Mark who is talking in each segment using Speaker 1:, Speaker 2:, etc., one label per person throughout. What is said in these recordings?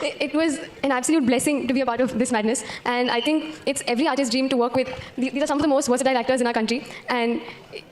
Speaker 1: It was an absolute blessing to be a part of this madness, and I think it's every artist's dream to work with. These are some of the most versatile actors in our country, and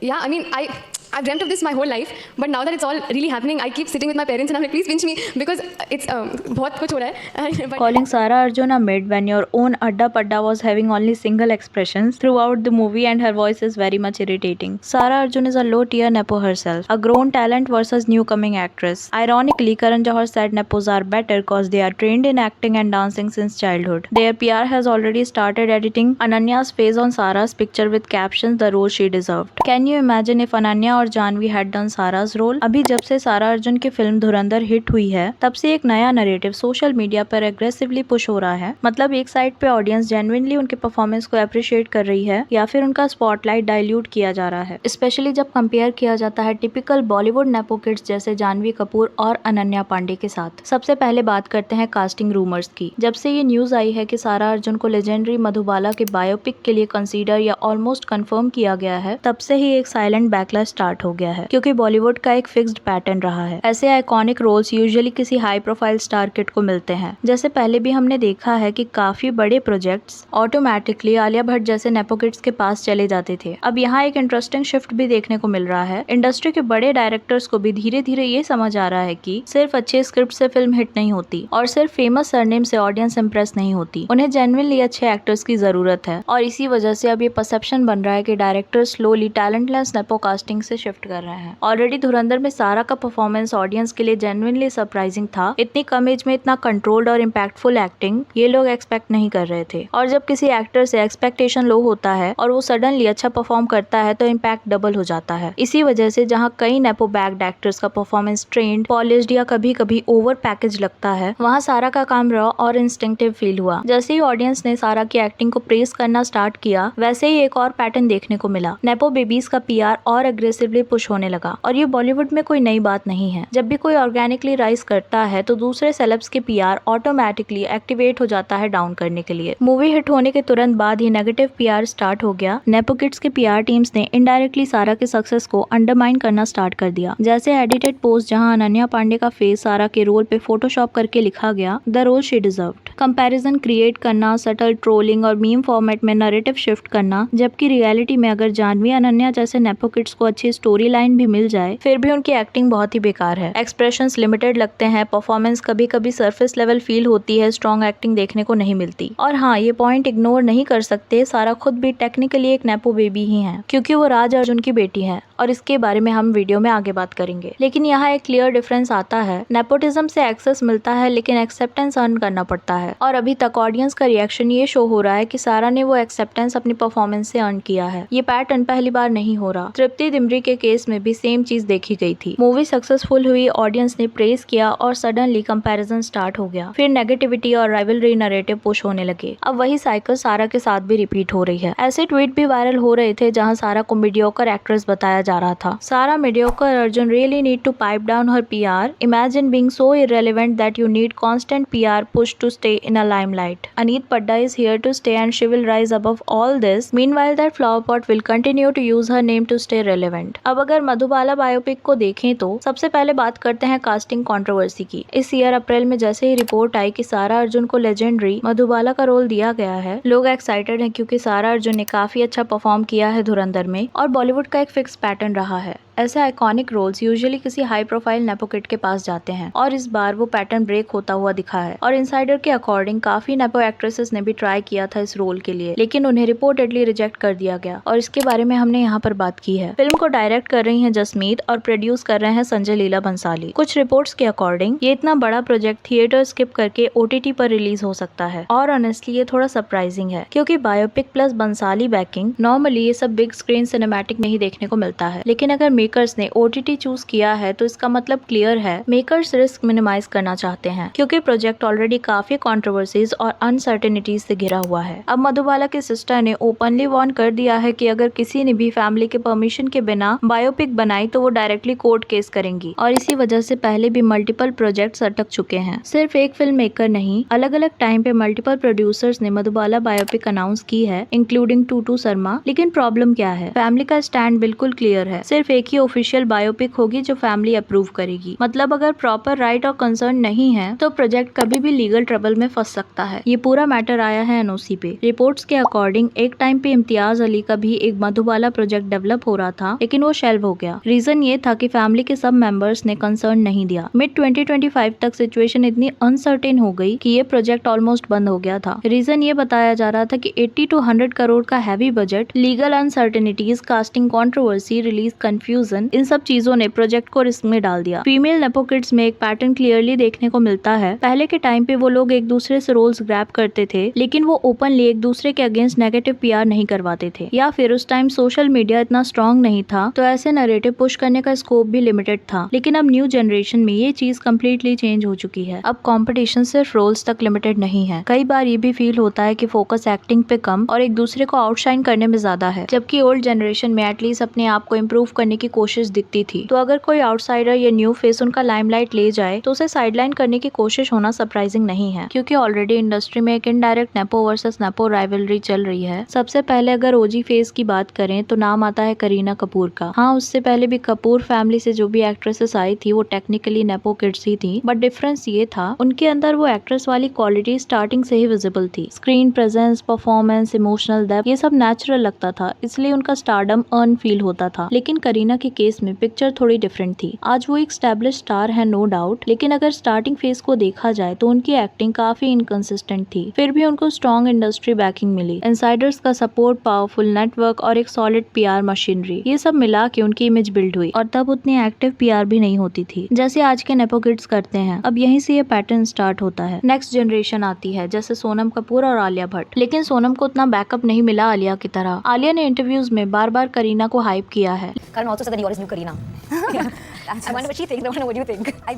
Speaker 1: yeah, I mean, I've dreamt of this my whole life, but now that it's all really happening, I keep sitting with my parents and I'm like, please pinch me because it's बहुत कुछ हो रहा है.
Speaker 2: Calling Sara Arjun a mid when your own Adda Padda was having only single expressions throughout the movie and her voice is very much irritating. Sara Arjun is a low-tier Nepo herself, a grown talent versus new-coming actress. Ironically, Karan Johar said Nepos are better cause they are trained in acting and dancing since childhood. Their PR has already started editing Ananya's face on Sara's picture with captions the role she deserved. Can you imagine if Ananya और Janvi had done Sara's role? अभी जब से सारा अर्जुन की film धुरंधर hit हुई है, तब से एक नया नैरेटिव सोशल मीडिया पर एग्रेसिवली पुश हो रहा है. मतलब एक साइड पे ऑडियंस जेन्युइनली उनके परफॉर्मेंस को अप्रिशिएट कर रही है या फिर उनका स्पॉटलाइट डाइल्यूट किया जा रहा है, स्पेशली जब कंपेयर किया जाता है टिपिकल बॉलीवुड नेपो किड्स जैसे जानवी कपूर और अनन्या पांडे के साथ. सबसे पहले बात करते हैं कास्टिंग रूमर्स की. जब से ये न्यूज आई है कि सारा अर्जुन को लेजेंडरी मधुबाला के बायोपिक के लिए कंसीडर या ऑलमोस्ट कंफर्म किया गया है, तब से ही एक साइलेंट बैकलैश स्टार्ट हो गया है, क्योंकि बॉलीवुड का एक फिक्स्ड पैटर्न रहा है. ऐसे आइकॉनिक रोल्स यूजुअली किसी हाई प्रोफाइल स्टार किड को मिलते हैं. जैसे पहले भी हमने देखा है कि काफी बड़े प्रोजेक्ट्स ऑटोमेटिकली आलिया भट्ट जैसे नेपो किड्स के पास चले जाते थे. अब यहाँ एक इंटरेस्टिंग शिफ्ट भी देखने को मिल रहा है. इंडस्ट्री के बड़े डायरेक्टर्स को भी धीरे धीरे ये समझ आ रहा है कि सिर्फ अच्छे स्क्रिप्ट से फिल्म हिट नहीं होती और सिर्फ फेमस सरनेम से ऑडियंस इंप्रेस नहीं होती. उन्हें जेन्युइनली अच्छे एक्टर्स की जरूरत है और इसी वजह से अब ये परसेप्शन बन रहा है कि director slowly talentless nepo casting से शिफ्ट कर रहे हैं. ऑलरेडी धुरंधर में सारा का परफॉर्मेंस ऑडियंस के लिए जेन्युइनली सरप्राइजिंग था. इतनी कम एज में इतना कंट्रोल्ड और इम्पैक्टफुल एक्टिंग ये लोग एक्सपेक्ट नहीं कर रहे थे. और जब किसी एक्टर से एक्सपेक्टेशन लो होता है और वो सडनली अच्छा परफॉर्म करता है तो इम्पैक्ट डबल हो जाता है. इसी वजह से जहाँ कई नेपो बैक्ड एक्टर्स का परफॉर्मेंस ट्रेंड, पॉलिश्ड या कभी कभी ओवर पैकेज लगता है, वहाँ सारा का काम रॉ और इंस्टिंक्टिव फील हुआ. जैसे ही ऑडियंस ने सारा की एक्टिंग को प्रेज करना स्टार्ट किया, वैसे ही एक और पैटर्न देखने को मिला. नेपो बेबीज का PR और अग्रेसिवली पुश होने लगा. और ये बॉलीवुड में कोई नई बात नहीं है. जब भी कोई ऑर्गेनिकली राइज करता है तो दूसरे सेलेब्स के PR ऑटोमेटिकली एक्टिवेट हो जाता है डाउन करने के लिए. मूवी हिट होने के तुरंत बाद ही नेगेटिव PR स्टार्ट हो गया. नेपो किड्स के PR टीम्स ने इनडायरेक्टली सारा के सक्सेस को अंडरमाइन करना स्टार्ट कर दिया. जैसे एडिटेड पोस्ट जहां अनन्या पांडे का फेस सारा के रोल पे फोटोशॉप करके लिखा गया the role she deserved. Comparison create करना, सटल ट्रोलिंग और मीम फॉर्मेट में नैरेटिव शिफ्ट करना, जबकि रियलिटी में अगर जानवी अनन्या जैसे नेपो किड्स को अच्छी स्टोरी लाइन भी मिल जाए फिर भी उनकी एक्टिंग बहुत ही बेकार है. एक्सप्रेशंस लिमिटेड लगते हैं, परफॉर्मेंस कभी कभी सरफेस लेवल फील होती है, स्ट्रॉन्ग एक्टिंग देखने को नहीं मिलती. और हाँ, ये पॉइंट इग्नोर नहीं कर सकते, सारा खुद भी टेक्निकली एक नेपो बेबी ही है, क्योंकि वो राज अर्जुन की बेटी है और इसके बारे में हम वीडियो में आगे बात करेंगे. लेकिन यहाँ एक क्लियर डिफरेंस आता है. नेपोटिज्म से एक्सेस मिलता है लेकिन एक्सेप्टेंस अर्न करना पड़ता है और अभी तक ऑडियंस का रिएक्शन ये शो हो रहा है कि सारा ने वो एक्सेप्टेंस अपनी परफॉर्मेंस से अर्न किया है. ये पैटर्न पहली बार नहीं हो रहा. तृप्ति दिमरी के केस में भी सेम चीज देखी गई थी. मूवी सक्सेसफुल हुई, ऑडियंस ने प्रेज किया और सडनली कंपैरिजन स्टार्ट हो गया. फिर नेगेटिविटी और राइवलरी नैरेटिव पुश होने लगे. अब वही साइकिल सारा के साथ भी रिपीट हो रही है. ऐसे ट्वीट भी वायरल हो रहे थे जहाँ सारा को मीडियोकर एक्ट्रेस बताया जा रहा था. Sara mediocre, Arjun really need to pipe down her PR. Imagine being so irrelevant that you need constant PR push to stay in a limelight. Aneet Padda is here to stay and she will rise above all this. Meanwhile that flower pot will continue to use her name to stay relevant. अब अगर Madhubala biopic को देखें तो सबसे पहले बात करते हैं कास्टिंग कंट्रोवर्सी की. इस ईयर अप्रैल में जैसे ही रिपोर्ट आई कि सारा अर्जुन को लेजेंडरी मधुबाला का रोल दिया गया है, लोग एक्साइटेड हैं क्योंकि सारा अर्जुन ने काफी अच्छा परफॉर्म किया है धुरंधर में और बॉलीवुड का एक फिक्स पैटर्न रहा है. ऐसे आइकॉनिक रोल्स यूजुअली किसी हाई प्रोफाइल नेपो किड के पास जाते हैं और इस बार वो पैटर्न ब्रेक होता हुआ दिखा है. और इनसाइडर के अकॉर्डिंग काफी नेपो एक्ट्रेसेस ने भी ट्राई किया था इस रोल के लिए, लेकिन उन्हें रिपोर्टेडली रिजेक्ट कर दिया गया और इसके बारे में हमने यहाँ पर बात की है. फिल्म को डायरेक्ट कर रही हैं जसमीत और प्रोड्यूस कर रहे हैं संजय लीला बंसाली. कुछ रिपोर्ट्स के अकॉर्डिंग ये इतना बड़ा प्रोजेक्ट थिएटर स्किप करके OTT पर रिलीज हो सकता है और ऑनेस्टली ये थोड़ा सरप्राइजिंग है, क्योंकि biopic plus Bhansali backing normally ये सब बिग स्क्रीन सिनेमैटिक में ही देखने को मिलता है. लेकिन अगर मेकर्स ने OTT चूज किया है तो इसका मतलब क्लियर है, मेकर्स रिस्क मिनिमाइज करना चाहते हैं, क्योंकि प्रोजेक्ट ऑलरेडी काफी कंट्रोवर्सीज और अनसर्टेनिटीज से घिरा हुआ है. अब मधुबाला के सिस्टर ने ओपनली वार्न कर दिया है कि अगर किसी ने भी फैमिली के परमिशन के बिना बायोपिक बनाई तो वो डायरेक्टली कोर्ट केस करेंगी. और इसी वजह से पहले भी मल्टीपल प्रोजेक्ट्स अटक चुके हैं. सिर्फ एक फिल्म मेकर नहीं, अलग अलग टाइम पे मल्टीपल प्रोड्यूसर्स ने मधुबाला बायोपिक अनाउंस की है, इंक्लूडिंग टूटू शर्मा. लेकिन प्रॉब्लम क्या है? फैमिली का स्टैंड बिल्कुल क्लियर है, सिर्फ एक ही ऑफिशियल बायोपिक होगी जो फैमिली अप्रूव करेगी। मतलब अगर प्रॉपर राइट और कंसर्न नहीं है तो प्रोजेक्ट कभी भी लीगल ट्रबल में फंस सकता है। ये पूरा मैटर आया है एनओसी पे। रिपोर्ट्स के अकॉर्डिंग एक टाइम पे इम्तियाज अली का भी एक मधुबाला प्रोजेक्ट डेवलप हो रहा था, लेकिन वो शेल्व हो गया। रीजन ये था कि फैमिली के सब मेंबर्स ने कंसर्न नहीं दिया। मिड 2025 तक सिचुएशन इतनी अनसर्टेन हो गई कि ये प्रोजेक्ट ऑलमोस्ट बंद हो गया था। रीजन ये बताया जा रहा था कि 80 to 100 करोड़ का heavy budget, legal uncertainties, casting controversy, release confusion, इन सब चीजों ने प्रोजेक्ट को रिस्क में डाल दिया। फीमेल नेपो किड्स में एक पैटर्न क्लियरली देखने को मिलता है। पहले के टाइम पे वो लोग एक दूसरे से रोल्स ग्रैब करते थे, लेकिन वो ओपनली एक दूसरे के अगेंस्ट नेगेटिव पीआर नहीं करवाते थे, या फिर उस टाइम सोशल मीडिया इतना स्ट्रॉन्ग नहीं था तो ऐसे नैरेटिव पुश करने का स्कोप भी लिमिटेड था। लेकिन अब न्यू जनरेशन में ये चीज कम्प्लीटली चेंज हो चुकी है। अब कंपटीशन सिर्फ रोल्स तक लिमिटेड नहीं है। कई बार ये भी फील होता है कि फोकस एक्टिंग पे कम और एक दूसरे को आउटशाइन करने में ज्यादा है, जबकि ओल्ड जनरेशन में एटलीस्ट अपने आप को इम्प्रूव करने की कोशिश दिखती थी। तो अगर कोई आउटसाइडर या न्यू फेस उनका लाइमलाइट ले जाए तो उसे साइडलाइन करने की कोशिश होना सरप्राइजिंग नहीं है, क्योंकि ऑलरेडी इंडस्ट्री में एक indirect nepo versus nepo rivalry चल रही है। सबसे पहले अगर ओजी फेस की बात करें तो नाम आता है करीना कपूर का। हाँ, उससे पहले भी कपूर फैमिली से जो भी एक्ट्रेसेस आई थी वो टेक्निकली नेपो किड्स ही थी, बट डिफरेंस ये था उनके अंदर वो एक्ट्रेस वाली क्वालिटी स्टार्टिंग से ही विजिबल थी। Screen presence, performance, emotional depth, ये सब नेचुरल लगता था, इसलिए उनका स्टारडम अर्न फील होता था। लेकिन करीना के केस में पिक्चर थोड़ी डिफरेंट थी। आज वो एक स्टैब्लिश स्टार है नो डाउट, लेकिन अगर स्टार्टिंग फेज को देखा जाए तो उनकी एक्टिंग काफी इनकंसिस्टेंट थी। फिर भी उनको स्ट्रॉन्ग इंडस्ट्री बैकिंग मिली, इनसाइडर्स का सपोर्ट, पावरफुल नेटवर्क और एक सॉलिड पीआर मशीनरी, ये सब मिला के उनकी इमेज बिल्ड हुई। और तब उतनी एक्टिव पीआर भी नहीं होती थी जैसे आज के नेपो किड्स करते हैं। अब यहीं से ये पैटर्न स्टार्ट होता है। नेक्स्ट जनरेशन आती है जैसे सोनम कपूर और आलिया भट्ट, लेकिन सोनम को उतना बैकअप नहीं मिला आलिया की तरह। आलिया ने इंटरव्यूज में बार बार करीना को हाइप किया है।
Speaker 3: Karan also said that you're his new Kareena. I wonder what she thinks. I wonder what you think. I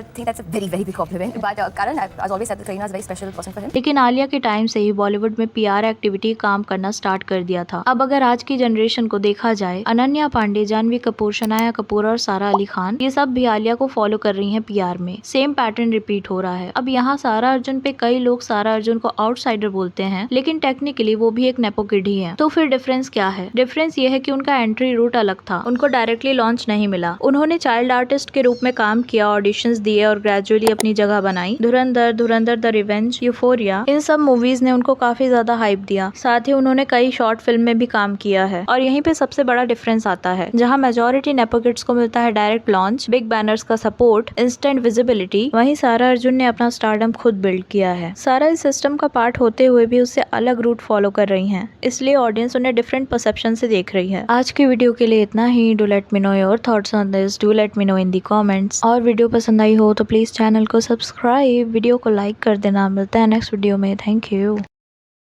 Speaker 3: think that's a very, very big compliment. But Karan has always said that Kareena is a very special person for him.
Speaker 2: लेकिन आलिया के time से ही बॉलीवुड में PR activity काम करना start कर दिया था। अब अगर आज की जनरेशन को देखा जाए, अनन्या पांडे, जानवी कपूर, शनाया कपूर और सारा अली खान, ये सब भी आलिया को फॉलो कर रही हैं पीआर में। सेम पैटर्न रिपीट हो रहा है। अब यहाँ सारा अर्जुन पे कई लोग सारा अर्जुन को आउटसाइडर बोलते हैं, लेकिन टेक्निकली वो भी एक नेपो किड ही है। तो फिर डिफरेंस क्या है? डिफरेंस ये है कि उनका एंट्री रूट अलग था। उनको डायरेक्टली लॉन्च नहीं मिला। उन्होंने चाइल्ड आर्टिस्ट के रूप में काम किया, ऑडिशंस दिए और ग्रेजुअली अपनी जगह बनाई। धुरंधर, द रिवेंज, यूफोरिया, इन सब मूवीज ने उनको काफी ज्यादा हाइप दिया। साथ ही उन्होंने कई शॉर्ट फिल्म में भी काम किया है। और यहीं पे सबसे बड़ा डिफरेंस आता है, जहाँ मेजोरिटी नेपो किड्स को मिलता है डायरेक्ट लॉन्च, बिग बैनर्स का सपोर्ट, इंस्टेंट विजिबिलिटी, वहीं सारा अर्जुन ने अपना स्टारडम खुद बिल्ड किया है। सारा इस सिस्टम का पार्ट होते हुए भी उससे अलग रूट फॉलो कर रही हैं, इसलिए ऑडियंस उन्हें डिफरेंट परसेप्शन से देख रही है। आज की वीडियो के लिए इतना ही। Do let me know your thoughts on this, do let me know in the comments. और वीडियो पसंद आई हो तो प्लीज चैनल को सब्सक्राइब, वीडियो को लाइक कर देना। मिलता है नेक्स्ट वीडियो में। Thank you.